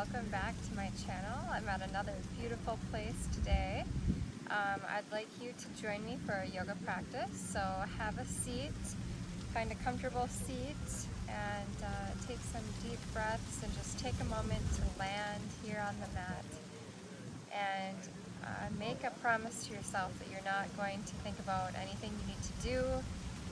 welcome back to my channel. I'm at another beautiful place today. I'd like you to join me for a yoga practice, so have a seat, find a comfortable seat, and take some deep breaths and just take a moment to land here on the mat. And make a promise to yourself that you're not going to think about anything you need to do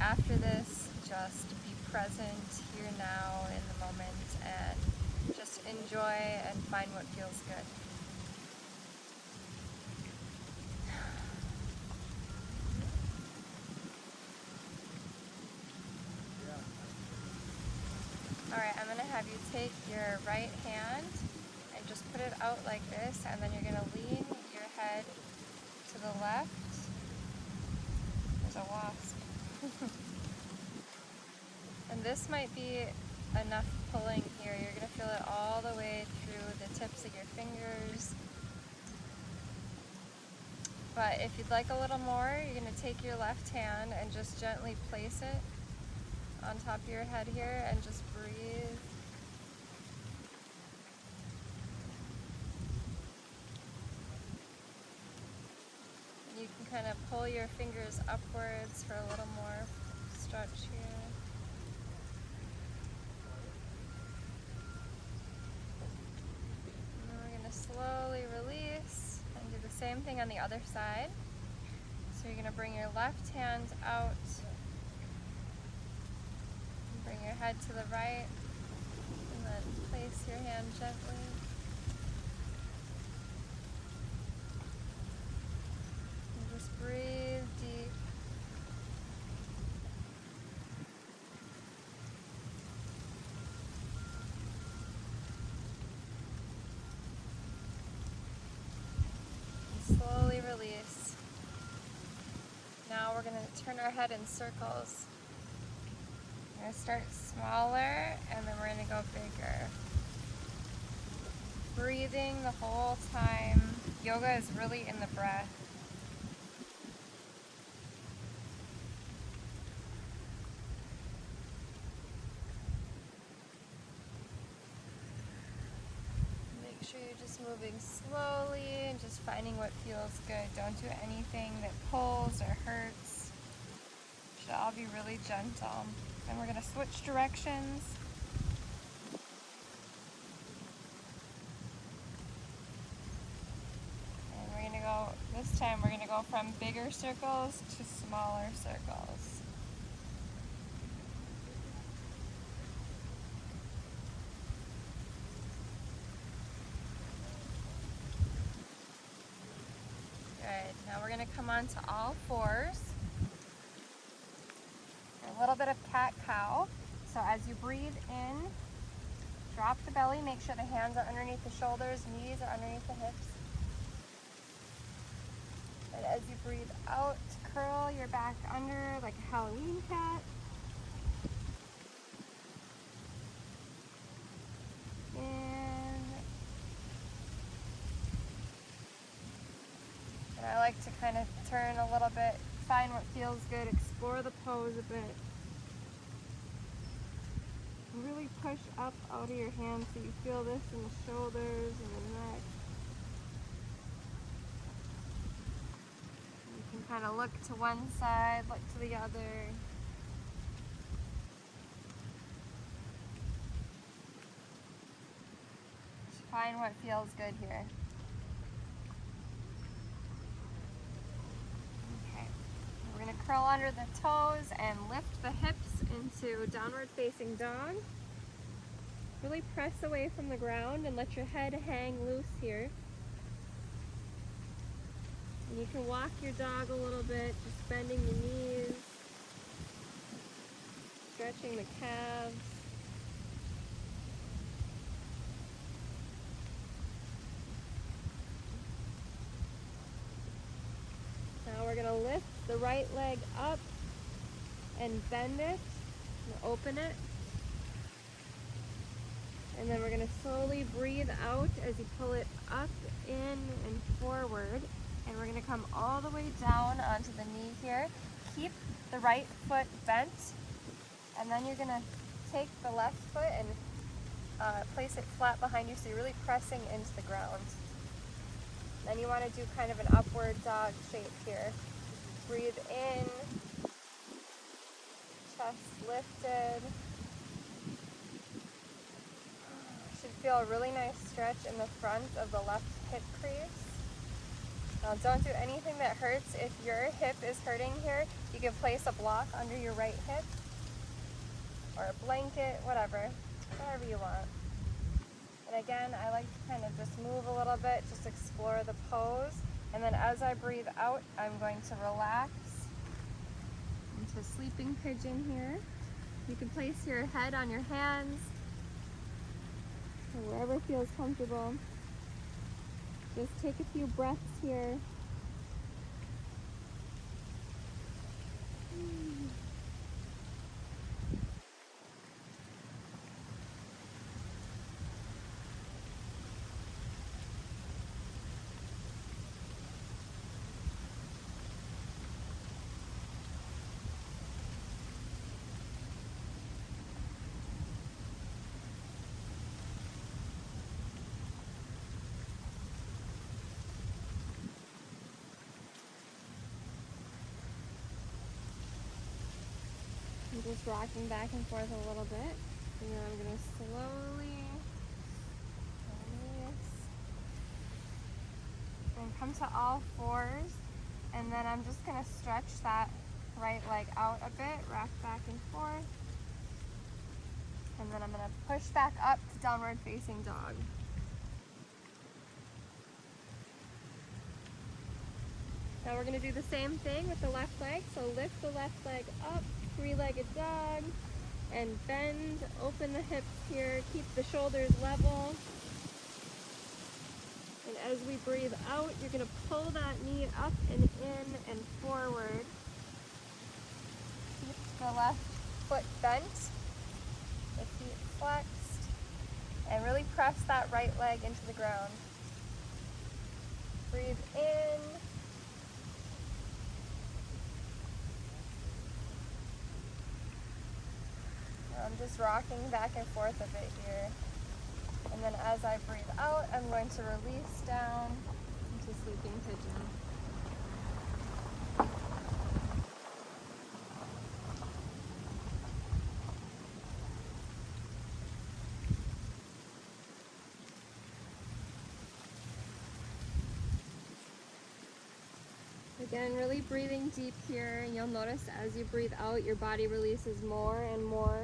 after this. Just be present here now in the moment and just enjoy and find what feels good. Alright, I'm going to have you take your right hand and just put it out like this, and then you're going to lean your head to the left. There's a wasp. And this might be enough pulling here. You're going to feel it all the way through the tips of your fingers. But if you'd like a little more, you're going to take your left hand and just gently place it on top of your head here and just breathe. And you can kind of pull your fingers upwards for a little more stretch here. And then we're going to slowly release and do the same thing on the other side. So you're going to bring your left hand out, bring your head to the right, and then place your hand gently. And just breathe deep. And slowly release. Now we're going to turn our head in circles. We're going to start smaller, and then we're going to go bigger. Breathing the whole time. Yoga is really in the breath. Make sure you're just moving slowly and just finding what feels good. Don't do anything that pulls or hurts. It should all be really gentle. And we're going to switch directions. And we're going to go, this time we're going to go from bigger circles to smaller circles. Good. Now we're going to come on to all fours. A little bit of cat-cow. So as you breathe in, drop the belly, make sure the hands are underneath the shoulders, knees are underneath the hips. And as you breathe out, curl your back under like a Halloween cat. And I like to kind of turn a little bit, find what feels good, explore the pose a bit. Really push up out of your hands so you feel this in the shoulders and the neck. You can kind of look to one side, look to the other. Just find what feels good here. We're going to curl under the toes and lift the hips into downward facing dog. Really press away from the ground and let your head hang loose here. And you can walk your dog a little bit, just bending the knees, stretching the calves. Now we're going to lift the right leg up and bend it and open it. And then we're going to slowly breathe out as you pull it up, in, and forward. And we're going to come all the way down onto the knee here. Keep the right foot bent. And then you're going to take the left foot and place it flat behind you so you're really pressing into the ground. Then you want to do kind of an upward dog shape here. Breathe in, chest lifted. Should feel a really nice stretch in the front of the left hip crease. Now don't do anything that hurts. If your hip is hurting here, you can place a block under your right hip or a blanket, whatever you want. And again, I like to kind of just move a little bit, just explore the pose. And then as I breathe out, I'm going to relax into sleeping pigeon here. You can place your head on your hands, or wherever feels comfortable. Just take a few breaths here. I'm just rocking back and forth a little bit. And then I'm going to slowly release and come to all fours. And then I'm just going to stretch that right leg out a bit, rock back and forth. And then I'm going to push back up to downward facing dog. Now we're going to do the same thing with the left leg. So lift the left leg up, three-legged dog, and bend, open the hips here, keep the shoulders level. And as we breathe out, you're going to pull that knee up and in and forward. Keep the left foot bent, the feet flexed, and really press that right leg into the ground. Breathe in. I'm just rocking back and forth a bit here. And then as I breathe out, I'm going to release down into sleeping pigeon. Again, really breathing deep here, and you'll notice as you breathe out, your body releases more and more.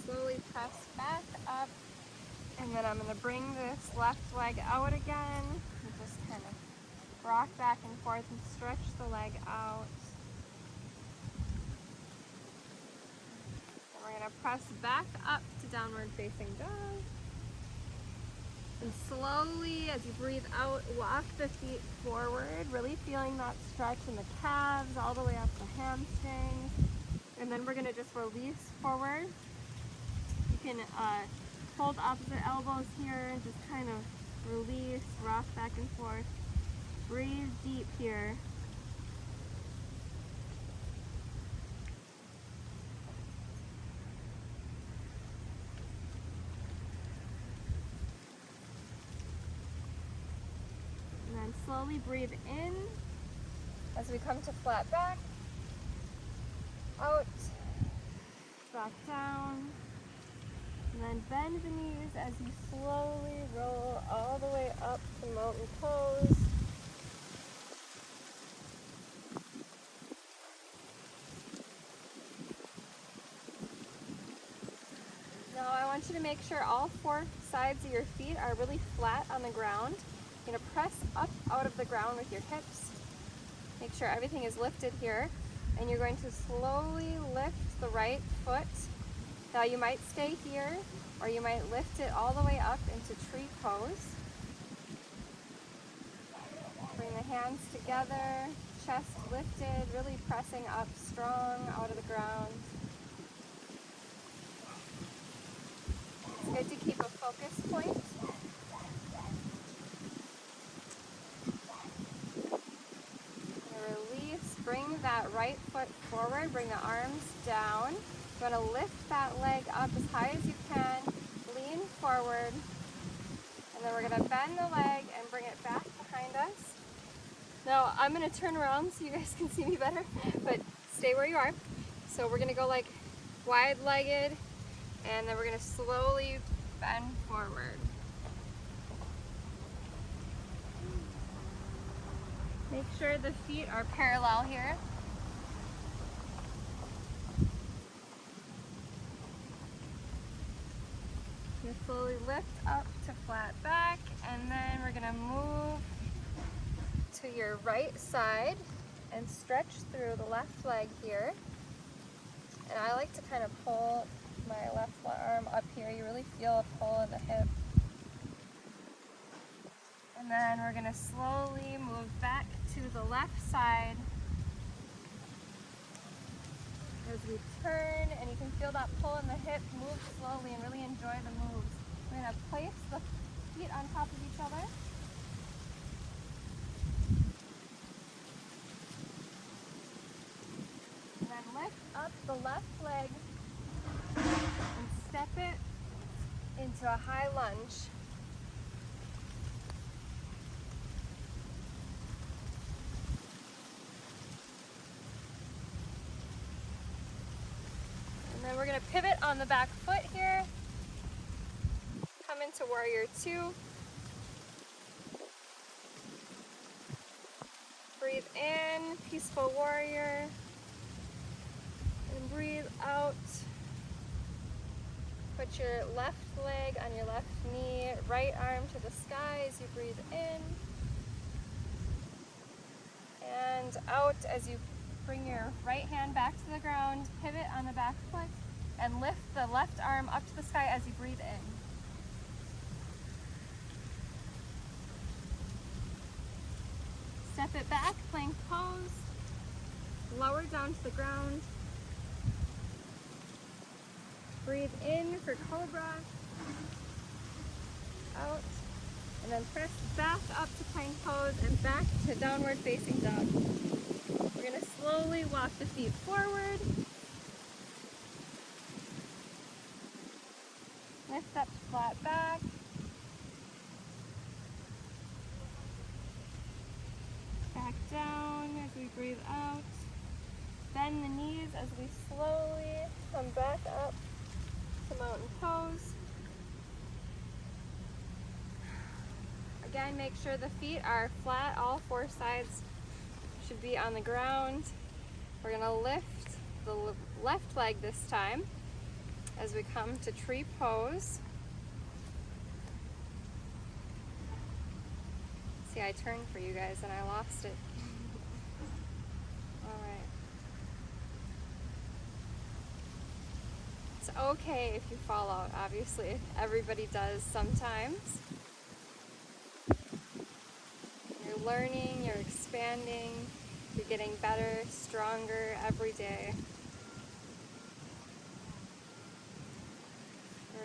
Slowly press back up, and then I'm going to bring this left leg out again and just kind of rock back and forth and stretch the leg out. And we're going to press back up to downward facing dog. And slowly, as you breathe out, walk the feet forward, really feeling that stretch in the calves all the way up the hamstrings. And then we're going to just release forward. You can hold opposite elbows here and just kind of release, rock back and forth. Breathe deep here. And then slowly breathe in as we come to flat back, out, back down. And then bend the knees as you slowly roll all the way up to mountain pose. Now I want you to make sure all four sides of your feet are really flat on the ground. You're going to press up out of the ground with your hips. Make sure everything is lifted here. And you're going to slowly lift the right foot. Now you might stay here, or you might lift it all the way up into tree pose. Bring the hands together, chest lifted, really pressing up strong out of the ground. It's good to keep a focus point. Release, bring that right foot forward, bring the arms down. You want to lift that leg up as high as you can, lean forward, and then we're going to bend the leg and bring it back behind us. Now I'm going to turn around so you guys can see me better, but stay where you are. So we're going to go like wide-legged, and then we're going to slowly bend forward. Make sure the feet are parallel here. You slowly lift up to flat back, and then we're going to move to your right side and stretch through the left leg here. And I like to kind of pull my left arm up here. You really feel a pull in the hip. And then we're going to slowly move back to the left side as we turn, and you can feel that pull in the hip. Move slowly and really enjoy the moves. We're going to place the feet on top of each other. And then lift up the left leg and step it into a high lunge. And then we're going to pivot on the back foot here. Come into warrior two. Breathe in, peaceful warrior. And breathe out. Put your left leg on your left knee, right arm to the sky as you breathe in. And out as you bring your right hand back to the ground, pivot on the back foot, and lift the left arm up to the sky as you breathe in. Step it back, plank pose, lower down to the ground. Breathe in for cobra, out, and then press back up to plank pose and back to downward facing dog. We're going to slowly walk the feet forward. Lift up to flat back. Back down as we breathe out. Bend the knees as we slowly come back up to mountain pose. Again, make sure the feet are flat. All four sides should be on the ground. We're going to lift the left leg this time as we come to tree pose. See, I turned for you guys and I lost it. All right. It's okay if you fall out, obviously. Everybody does sometimes. You're learning, you're expanding, you're getting better, stronger every day.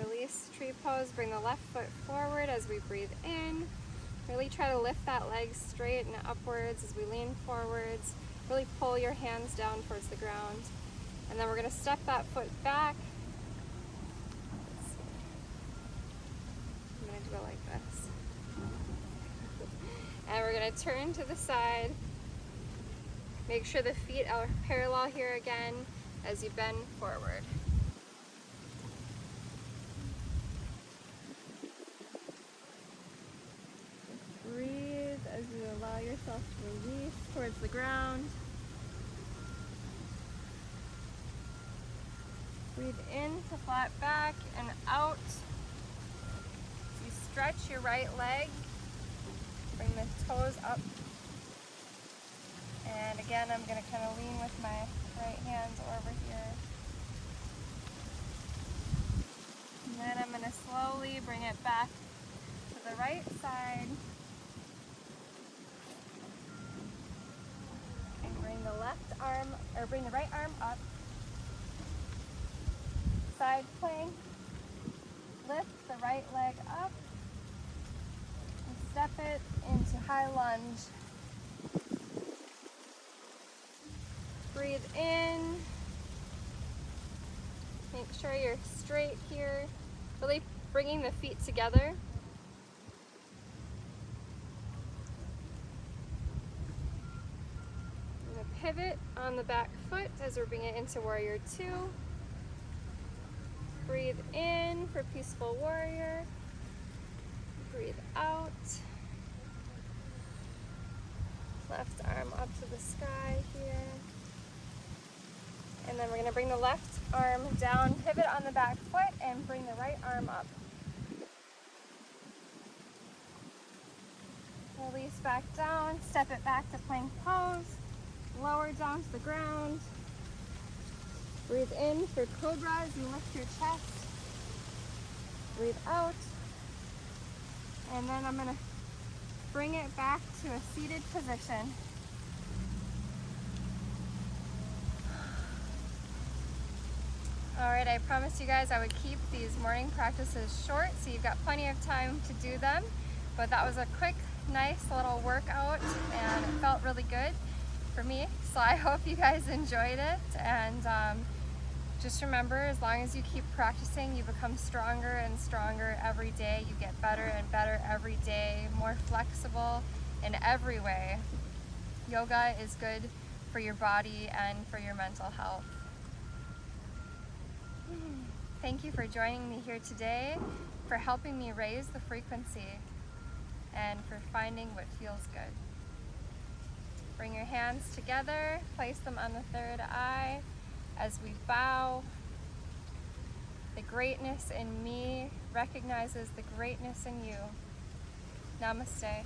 Release tree pose, bring the left foot forward as we breathe in. Really try to lift that leg straight and upwards as we lean forwards. Really pull your hands down towards the ground. And then we're going to step that foot back. I'm going to go like this. And we're going to turn to the side. Make sure the feet are parallel here again as you bend forward. Breathe as you allow yourself to release towards the ground. Breathe in to flat back and out. You stretch your right leg. Bring the toes up. And again, I'm going to kind of lean with my right hands over here. And then I'm going to slowly bring it back to the right side. arm, or bring the right arm up. Side plank. Lift the right leg up and step it into high lunge. Breathe in. Make sure you're straight here. Really bringing the feet together. I'm going to pivot on the back foot as we're bringing it into Warrior Two. Breathe in for Peaceful Warrior. Breathe out. Left arm up to the sky here. And then we're going to bring the left arm down, pivot on the back foot, and bring the right arm up. Release back down, step it back to plank pose, lower down to the ground. Breathe in for Cobra as you lift your chest. Breathe out. And then I'm going to bring it back to a seated position. Alright, I promised you guys I would keep these morning practices short, so you've got plenty of time to do them. But that was a quick, nice little workout, and it felt really good for me. So I hope you guys enjoyed it, and just remember, as long as you keep practicing, you become stronger and stronger every day. You get better and better every day, more flexible in every way. Yoga is good for your body and for your mental health. Thank you for joining me here today, for helping me raise the frequency, and for finding what feels good. Bring your hands together, place them on the third eye as we bow. The greatness in me recognizes the greatness in you. Namaste.